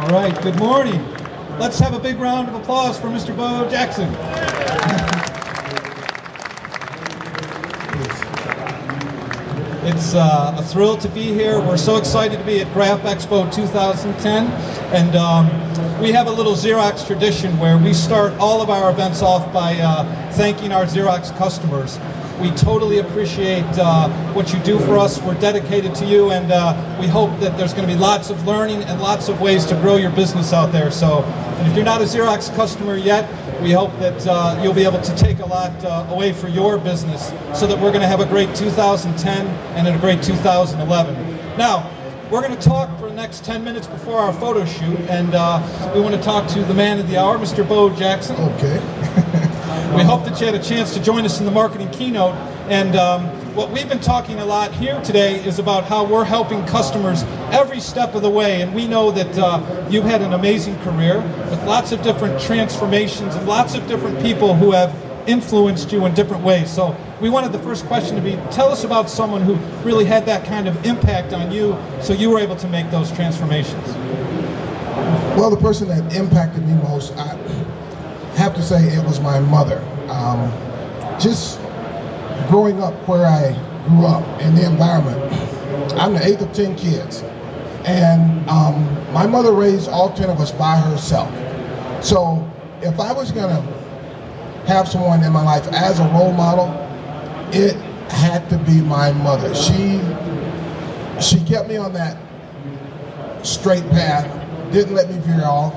All right, good morning. Let's have a big round of applause for Mr. Bo Jackson. It's a thrill to be here. We're so excited to be at Graph Expo 2010, and we have a little Xerox tradition where we start all of our events off by thanking our Xerox customers. We totally appreciate what you do for us. We're dedicated to you, and we hope that there's going to be lots of learning and lots of ways to grow your business out there. So, and if you're not a Xerox customer yet, we hope that you'll be able to take a lot away for your business so that we're going to have a great 2010 and a great 2011. Now, we're going to talk for the next 10 minutes before our photo shoot, and we want to talk to the man of the hour, Mr. Bo Jackson. Okay. We hope that you had a chance to join us in the marketing keynote, and what we've been talking a lot here today is about how we're helping customers every step of the way, and we know that you've had an amazing career with lots of different transformations and lots of different people who have influenced you in different ways. So we wanted the first question to be, tell us about someone who really had that kind of impact on you so you were able to make those transformations. Well, the person that impacted me most, I have to say it was my mother. Just growing up where I grew up in the environment, I'm the 8th of 10 kids, and my mother raised all 10 of us by herself. So if I was going to have someone in my life as a role model, it had to be my mother. She kept me on that straight path, didn't let me veer off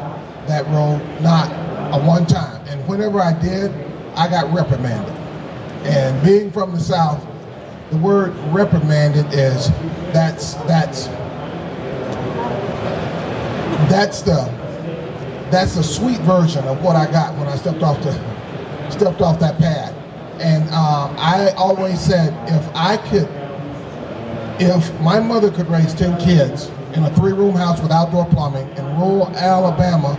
that road, not a one time. And whenever I did, I got reprimanded. And being from the South, the word reprimanded is that's the sweet version of what I got when I stepped off that path. And I always said, if my mother could raise 10 kids in a 3-room house with outdoor plumbing in rural Alabama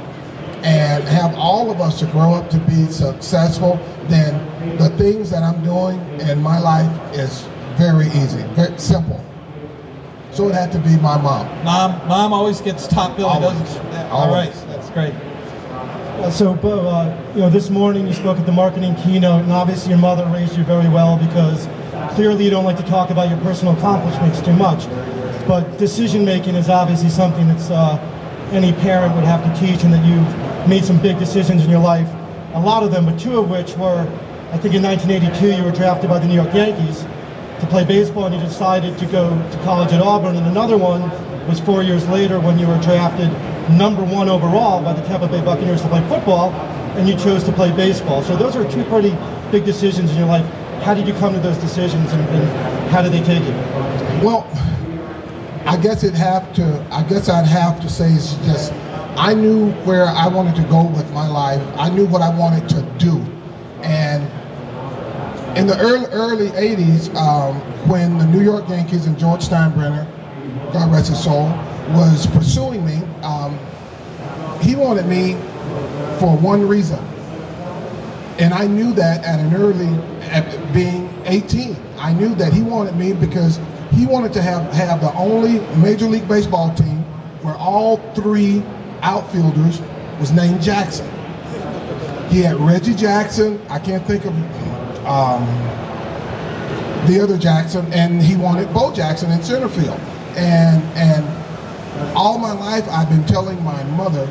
and have all of us to grow up to be successful, then the things that I'm doing in my life is very easy, very simple. So it had to be my mom. Mom always gets top billing, doesn't she? All right, that's great. So, Bo, this morning you spoke at the marketing keynote, and obviously your mother raised you very well because clearly you don't like to talk about your personal accomplishments too much. But decision making is obviously something that's any parent would have to teach, and that you've made some big decisions in your life. A lot of them, but 2 of which were, I think in 1982 you were drafted by the New York Yankees to play baseball, and you decided to go to college at Auburn, and another one was 4 years later when you were drafted #1 overall by the Tampa Bay Buccaneers to play football, and you chose to play baseball. So those are 2 pretty big decisions in your life. How did you come to those decisions, and how did they take you? Well, I guess I'd have to say it's just, I knew where I wanted to go with my life. I knew what I wanted to do. And in the early 80s, when the New York Yankees and George Steinbrenner, God rest his soul, was pursuing me, he wanted me for one reason. And I knew that at being 18. I knew that he wanted me because he wanted to have the only Major League Baseball team where all 3 outfielders was named Jackson. He had Reggie Jackson, I can't think of the other Jackson, and he wanted Bo Jackson in center field. And all my life I've been telling my mother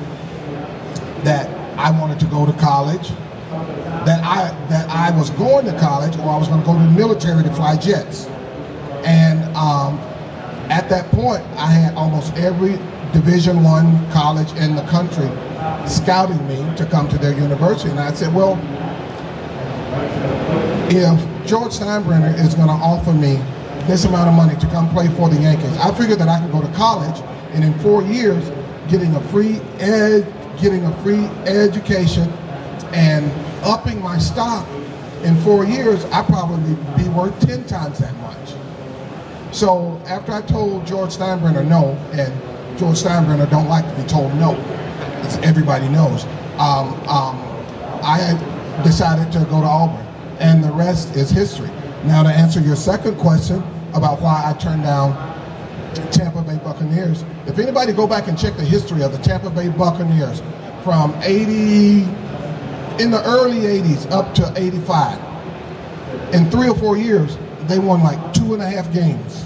that I wanted to go to college, that I was going to college, or I was going to go to the military to fly jets. And at that point, I had almost every Division I college in the country scouting me to come to their university. And I said, well, if George Steinbrenner is going to offer me this amount of money to come play for the Yankees, I figured that I could go to college, and in 4 years, getting a free education and upping my stock in 4 years, I'd probably be worth 10 times that much. So after I told George Steinbrenner no, and George Steinbrenner don't like to be told no, as everybody knows, I decided to go to Auburn, and the rest is history. Now, to answer your second question about why I turned down Tampa Bay Buccaneers. Buccaneers. If anybody go back and check the history of the Tampa Bay Buccaneers from in the early 80s up to 85, in 3 or 4 years, they won like 2.5 games.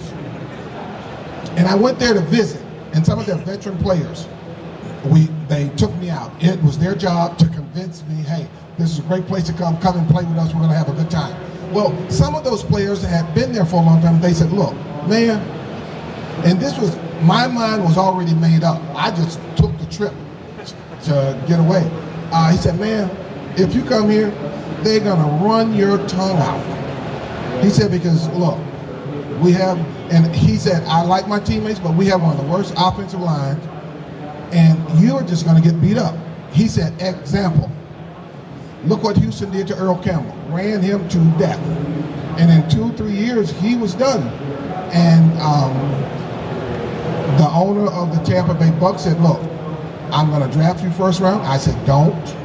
And I went there to visit, and some of their veteran players, they took me out. It was their job to convince me, hey, this is a great place to come and play with us, we're gonna have a good time. Well, some of those players that had been there for a long time, they said, look, man, and my mind was already made up. I just took the trip to get away. He said, man, if you come here, they're gonna run your tongue out. He said, because look, and he said, I like my teammates, but we have one of the worst offensive lines, and you're just gonna get beat up. He said, example, look what Houston did to Earl Campbell, ran him to death. And in 2-3 years, he was done. And the owner of the Tampa Bay Bucks said, look, I'm gonna draft you first round. I said, don't.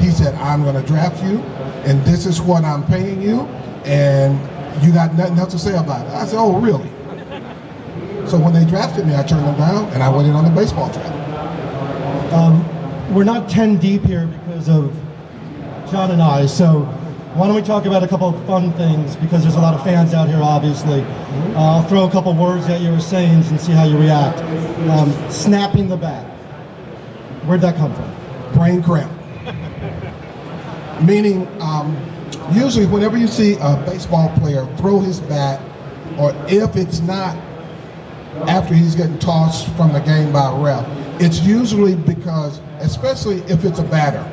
He said, I'm gonna draft you, and this is what I'm paying you, and you got nothing else to say about it. I said, oh, really? So when they drafted me, I turned them down, and I went in on the baseball draft. We're not 10 deep here because of John and I, so why don't we talk about a couple of fun things, because there's a lot of fans out here, obviously. I'll throw a couple words at you or sayings and see how you react. Snapping the bat. Where'd that come from? Brain cramp. Meaning, usually whenever you see a baseball player throw his bat, or if it's not after he's getting tossed from the game by a ref, it's usually because, especially if it's a batter,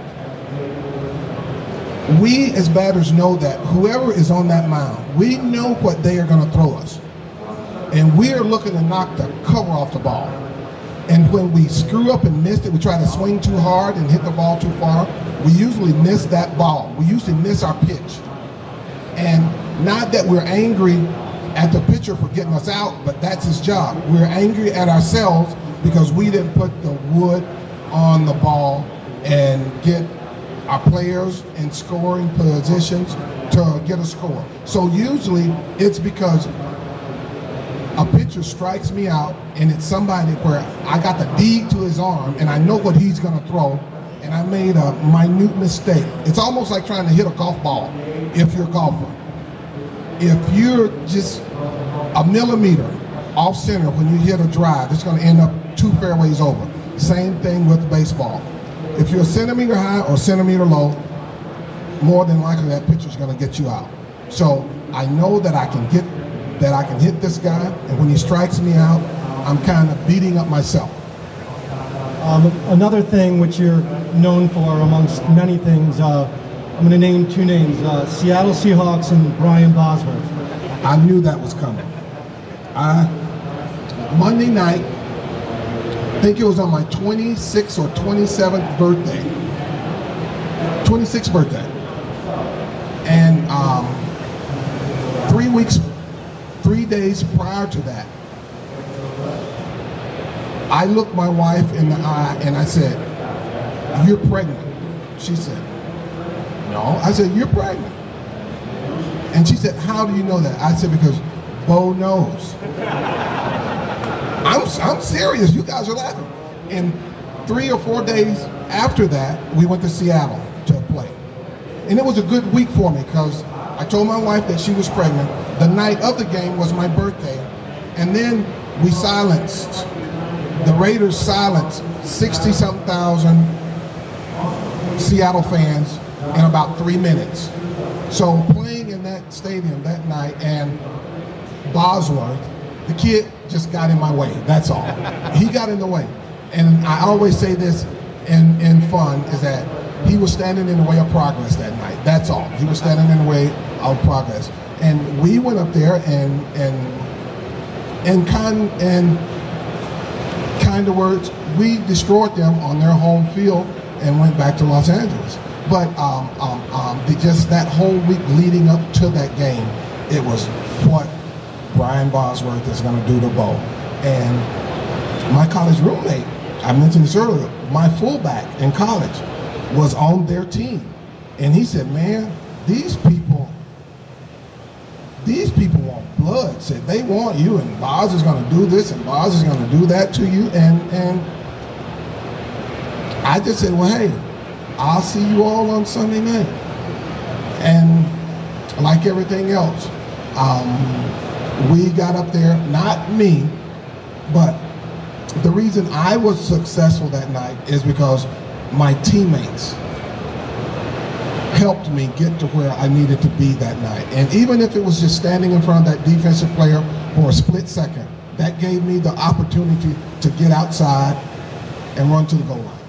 we as batters know that whoever is on that mound, we know what they are going to throw us. And we are looking to knock the cover off the ball. And when we screw up and miss it, we try to swing too hard and hit the ball too far, we usually miss that ball. We usually miss our pitch. And not that we're angry at the pitcher for getting us out, but that's his job. We're angry at ourselves because we didn't put the wood on the ball and get our players in scoring positions to get a score. So usually it's because a pitcher strikes me out and it's somebody where I got the deed to his arm and I know what he's gonna throw, and I made a minute mistake. It's almost like trying to hit a golf ball if you're a golfer. If you're just a millimeter off center when you hit a drive, it's gonna end up 2 fairways over. Same thing with baseball. If you're a centimeter high or centimeter low, more than likely that pitcher's gonna get you out. So I know that I can hit this guy, and when he strikes me out, I'm kind of beating up myself. Another thing which you're known for, amongst many things, I'm going to name 2 names, Seattle Seahawks and Brian Bosworth. I knew that was coming. Monday night, I think it was on my 26th or 27th birthday. 26th birthday. And 3 days prior to that, I looked my wife in the eye and I said, "You're pregnant." She said, "No." I said, "You're pregnant." And she said, "How do you know that?" I said, "Because Bo knows." I'm serious. You guys are laughing. And 3 or 4 days after that, we went to Seattle to play. And it was a good week for me because I told my wife that she was pregnant. The night of the game was my birthday. And then the Raiders silenced 60-something thousand Seattle fans in about 3 minutes. So playing in that stadium that night, and Bosworth, the kid just got in my way, that's all. He got in the way. And I always say this in fun, is that he was standing in the way of progress that night, that's all. He was standing in the way of progress. And we went up there and kind of words, we destroyed them on their home field and went back to Los Angeles. But just that whole week leading up to that game, it was what Brian Bosworth is going to do to Bo. And my college roommate, I mentioned this earlier, my fullback in college was on their team. And he said, "Man, these people won't blood. Said they want you, and Boz is going to do this, and Boz is going to do that to you, and I just said, well, hey, I'll see you all on Sunday night. And like everything else, we got up there, not me, but the reason I was successful that night is because my teammates helped me get to where I needed to be that night. And even if it was just standing in front of that defensive player for a split second, that gave me the opportunity to get outside and run to the goal line.